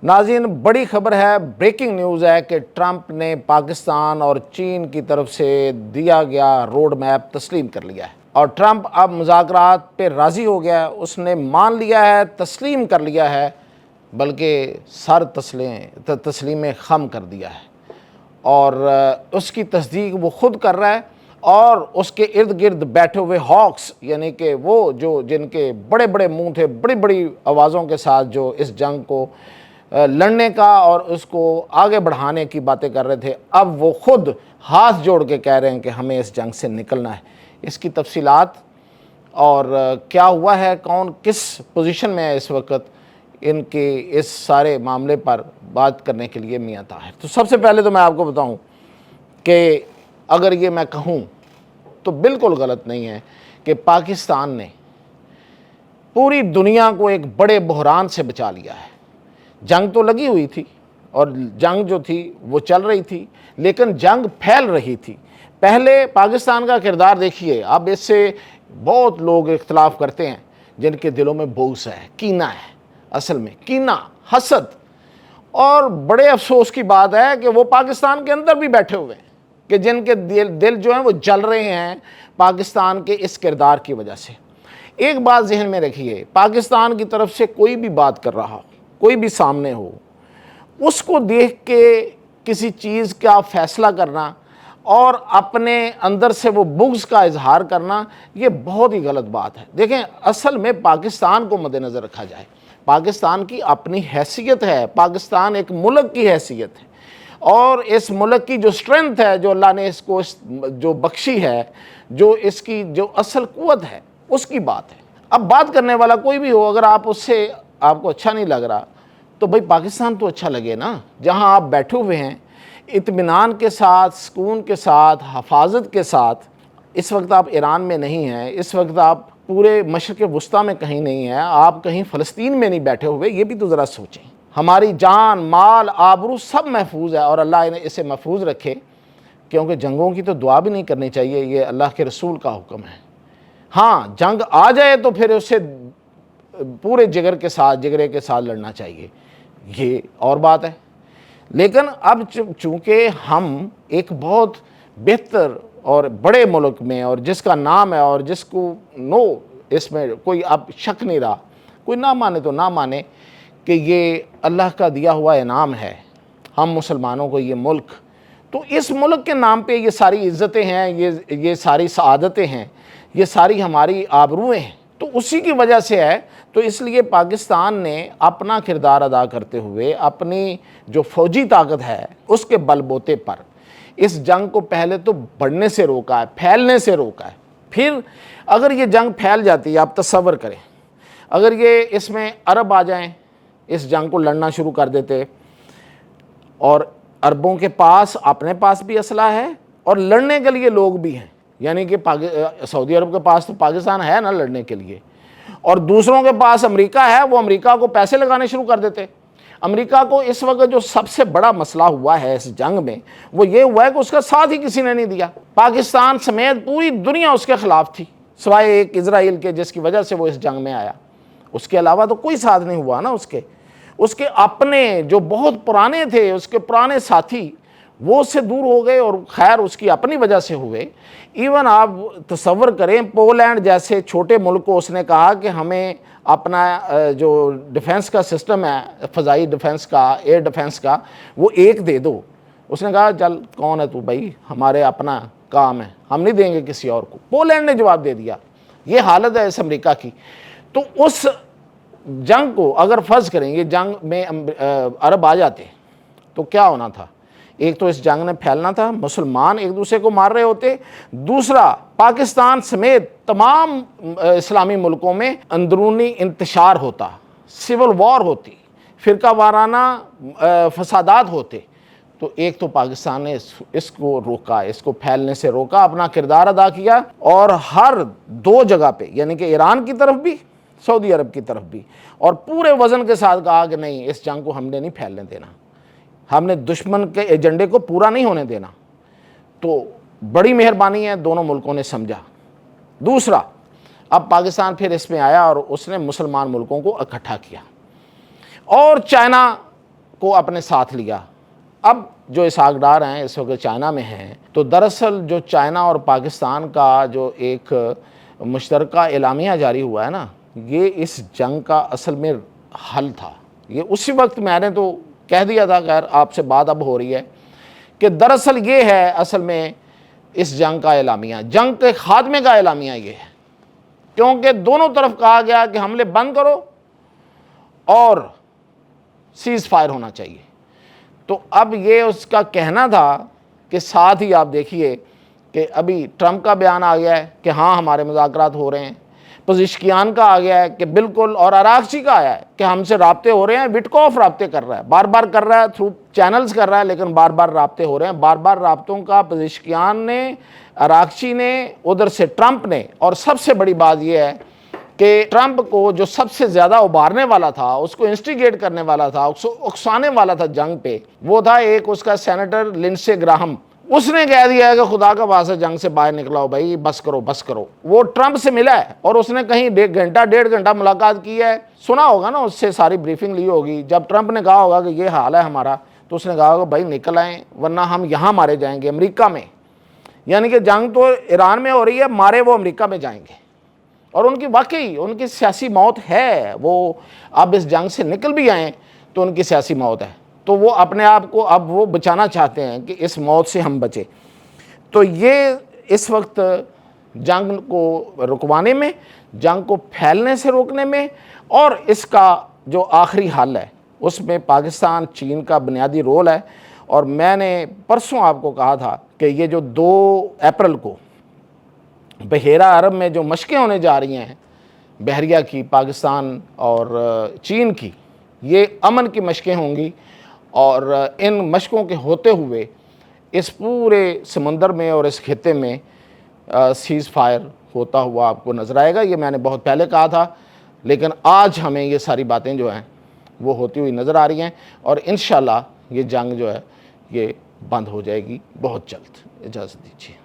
ناظرین، بڑی خبر ہے، بریکنگ نیوز ہے کہ ٹرمپ نے پاکستان اور چین کی طرف سے دیا گیا روڈ میپ تسلیم کر لیا ہے، اور ٹرمپ اب مذاکرات پہ راضی ہو گیا ہے۔ اس نے مان لیا ہے، تسلیم کر لیا ہے، بلکہ سر تسلیم خم کر دیا ہے، اور اس کی تصدیق وہ خود کر رہا ہے، اور اس کے ارد گرد بیٹھے ہوئے ہاکس، یعنی کہ وہ جن کے بڑے بڑے منہ تھے، بڑی بڑی آوازوں کے ساتھ جو اس جنگ کو لڑنے کا اور اس کو آگے بڑھانے کی باتیں کر رہے تھے، اب وہ خود ہاتھ جوڑ کے کہہ رہے ہیں کہ ہمیں اس جنگ سے نکلنا ہے۔ اس کی تفصیلات اور کیا ہوا ہے، کون کس پوزیشن میں ہے اس وقت، ان کے اس سارے معاملے پر بات کرنے کے لیے میاں طاہر۔ تو سب سے پہلے تو میں آپ کو بتاؤں کہ اگر یہ میں کہوں تو بالکل غلط نہیں ہے کہ پاکستان نے پوری دنیا کو ایک بڑے بحران سے بچا لیا ہے۔ جنگ تو لگی ہوئی تھی، اور جنگ جو تھی وہ چل رہی تھی، لیکن جنگ پھیل رہی تھی۔ پہلے پاکستان کا کردار دیکھیے، اب اس سے بہت لوگ اختلاف کرتے ہیں جن کے دلوں میں بغض ہے، کینہ ہے، اصل میں کینہ، حسد، اور بڑے افسوس کی بات ہے کہ وہ پاکستان کے اندر بھی بیٹھے ہوئے ہیں کہ جن کے دل جو ہیں وہ جل رہے ہیں پاکستان کے اس کردار کی وجہ سے۔ ایک بات ذہن میں رکھیے، پاکستان کی طرف سے کوئی بھی بات کر رہا ہو، کوئی بھی سامنے ہو، اس کو دیکھ کے کسی چیز کا فیصلہ کرنا اور اپنے اندر سے وہ بغض کا اظہار کرنا، یہ بہت ہی غلط بات ہے۔ دیکھیں، اصل میں پاکستان کو مد نظر رکھا جائے، پاکستان کی اپنی حیثیت ہے، پاکستان ایک ملک کی حیثیت ہے، اور اس ملک کی جو سٹرنگتھ ہے، جو اللہ نے اس کو جو بخشی ہے، جو اس کی جو اصل قوت ہے، اس کی بات ہے۔ اب بات کرنے والا کوئی بھی ہو، اگر آپ اس سے آپ کو اچھا نہیں لگ رہا تو بھائی پاکستان تو اچھا لگے نا، جہاں آپ بیٹھے ہوئے ہیں اطمینان کے ساتھ، سکون کے ساتھ، حفاظت کے ساتھ۔ اس وقت آپ ایران میں نہیں ہیں، اس وقت آپ پورے مشرق وسطیٰ میں کہیں نہیں ہیں، آپ کہیں فلسطین میں نہیں بیٹھے ہوئے، یہ بھی تو ذرا سوچیں۔ ہماری جان، مال، آبرو سب محفوظ ہے، اور اللہ انہیں اسے محفوظ رکھے، کیونکہ جنگوں کی تو دعا بھی نہیں کرنی چاہیے، یہ اللہ کے رسول کا حکم ہے۔ ہاں، جنگ آ جائے تو پھر اسے پورے جگرے کے ساتھ لڑنا چاہیے، یہ اور بات ہے۔ لیکن اب چونکہ ہم ایک بہت بہتر اور بڑے ملک میں، اور جس کا نام ہے اور جس کو اس میں کوئی اب شک نہیں رہا، کوئی نہ مانے تو نہ مانے کہ یہ اللہ کا دیا ہوا انعام ہے ہم مسلمانوں کو یہ ملک، تو اس ملک کے نام پہ یہ ساری عزتیں ہیں، یہ ساری سعادتیں ہیں، یہ ساری ہماری آبروئیں ہیں، تو اسی کی وجہ سے ہے۔ تو اس لیے پاکستان نے اپنا کردار ادا کرتے ہوئے اپنی جو فوجی طاقت ہے اس کے بل بوتے پر اس جنگ کو پہلے تو بڑھنے سے روکا ہے، پھیلنے سے روکا ہے۔ پھر اگر یہ جنگ پھیل جاتی ہے، آپ تصور کریں، اگر یہ اس میں عرب آ جائیں، اس جنگ کو لڑنا شروع کر دیتے، اور عربوں کے پاس اپنے پاس بھی اسلحہ ہے اور لڑنے کے لیے لوگ بھی ہیں، یعنی کہ سعودی عرب کے پاس تو پاکستان ہے نا لڑنے کے لیے، اور دوسروں کے پاس امریکہ ہے، وہ امریکہ کو پیسے لگانے شروع کر دیتے۔ امریکہ کو اس وقت جو سب سے بڑا مسئلہ ہوا ہے اس جنگ میں، وہ یہ ہوا ہے کہ اس کا ساتھ ہی کسی نے نہیں دیا۔ پاکستان سمیت پوری دنیا اس کے خلاف تھی، سوائے ایک اسرائیل کے، جس کی وجہ سے وہ اس جنگ میں آیا۔ اس کے علاوہ تو کوئی ساتھ نہیں ہوا نا اس کے اپنے جو بہت پرانے تھے، اس کے پرانے ساتھی، وہ اس سے دور ہو گئے، اور خیر اس کی اپنی وجہ سے ہوئے۔ ایون آپ تصور کریں، پولینڈ جیسے چھوٹے ملک کو اس نے کہا کہ ہمیں اپنا جو ڈیفنس کا سسٹم ہے، فضائی ڈیفنس کا، ایئر ڈیفنس کا، وہ ایک دے دو۔ اس نے کہا چل کون ہے تو بھائی، ہمارے اپنا کام ہے، ہم نہیں دیں گے کسی اور کو۔ پولینڈ نے جواب دے دیا۔ یہ حالت ہے اس امریکہ کی۔ تو اس جنگ کو اگر فرض کریں یہ جنگ میں عرب آ جاتے تو کیا ہونا تھا؟ ایک تو اس جنگ نے پھیلنا تھا، مسلمان ایک دوسرے کو مار رہے ہوتے، دوسرا پاکستان سمیت تمام اسلامی ملکوں میں اندرونی انتشار ہوتا، سول وار ہوتی، فرقہ وارانہ فسادات ہوتے۔ تو ایک تو پاکستان نے اس کو روکا، اس کو پھیلنے سے روکا، اپنا کردار ادا کیا، اور ہر دو جگہ پہ، یعنی کہ ایران کی طرف بھی، سعودی عرب کی طرف بھی، اور پورے وزن کے ساتھ کہا کہ نہیں، اس جنگ کو ہم نے نہیں پھیلنے دینا، ہم نے دشمن کے ایجنڈے کو پورا نہیں ہونے دینا۔ تو بڑی مہربانی ہے، دونوں ملکوں نے سمجھا۔ دوسرا، اب پاکستان پھر اس میں آیا اور اس نے مسلمان ملکوں کو اکٹھا کیا، اور چائنا کو اپنے ساتھ لیا۔ اب جو اسحاق ڈار ہیں اس وقت چائنا میں ہیں، تو دراصل جو چائنا اور پاکستان کا جو ایک مشترکہ اعلامیہ جاری ہوا ہے نا، یہ اس جنگ کا اصل میں حل تھا۔ یہ اسی وقت میں نے تو کہہ دیا تھا، خیر آپ سے بات اب ہو رہی ہے، کہ دراصل یہ ہے اصل میں اس جنگ کا اعلامیہ، جنگ کے خاتمے کا اعلامیہ یہ ہے، کیونکہ دونوں طرف کہا گیا کہ حملے بند کرو اور سیز فائر ہونا چاہیے۔ تو اب یہ اس کا کہنا تھا کہ ساتھ ہی آپ دیکھیے کہ ابھی ٹرمپ کا بیان آ گیا ہے کہ ہاں ہمارے مذاکرات ہو رہے ہیں، پزشکیان کا آ گیا ہے کہ بالکل، اور عراقچی کا آیا ہے کہ ہم سے رابطے ہو رہے ہیں، وٹکوف رابطے کر رہا ہے، بار بار کر رہا ہے، تھرو چینلز کر رہا ہے، لیکن بار بار رابطے ہو رہے ہیں، بار بار رابطوں کا پزشکیان نے، عراقچی نے، ادھر سے ٹرمپ نے، اور سب سے بڑی بات یہ ہے کہ ٹرمپ کو جو سب سے زیادہ ابھارنے والا تھا، اس کو انسٹیگیٹ کرنے والا تھا، اکسانے والا تھا جنگ پہ، وہ تھا ایک اس کا سینیٹر لنڈسے گراہم۔ اس نے کہہ دیا ہے کہ خدا کا واسطہ جنگ سے باہر نکلاؤ بھائی، بس کرو بس کرو۔ وہ ٹرمپ سے ملا ہے اور اس نے کہیں ڈیڑھ گھنٹہ ملاقات کی ہے، سنا ہوگا نا، اس سے ساری بریفنگ لی ہوگی۔ جب ٹرمپ نے کہا ہوگا کہ یہ حال ہے ہمارا، تو اس نے کہا ہوگا بھائی نکل آئیں ورنہ ہم یہاں مارے جائیں گے، امریکہ میں۔ یعنی کہ جنگ تو ایران میں ہو رہی ہے، مارے وہ امریکہ میں جائیں گے۔ اور ان کی واقعی ان کی سیاسی موت ہے، وہ اب اس جنگ سے نکل بھی آئیں تو ان کی سیاسی موت ہے، تو وہ اپنے آپ کو اب وہ بچانا چاہتے ہیں کہ اس موت سے ہم بچیں۔ تو یہ اس وقت جنگ کو رکوانے میں، جنگ کو پھیلنے سے روکنے میں، اور اس کا جو آخری حل ہے اس میں پاکستان، چین کا بنیادی رول ہے۔ اور میں نے پرسوں آپ کو کہا تھا کہ یہ جو 2 اپریل کو بحیرہ عرب میں جو مشقیں ہونے جا رہی ہیں، بحریہ کی، پاکستان اور چین کی، یہ امن کی مشقیں ہوں گی، اور ان مشقوں کے ہوتے ہوئے اس پورے سمندر میں اور اس خطے میں سیز فائر ہوتا ہوا آپ کو نظر آئے گا۔ یہ میں نے بہت پہلے کہا تھا، لیکن آج ہمیں یہ ساری باتیں جو ہیں وہ ہوتی ہوئی نظر آ رہی ہیں، اور انشاءاللہ یہ جنگ جو ہے یہ بند ہو جائے گی بہت جلد۔ اجازت دیجیے۔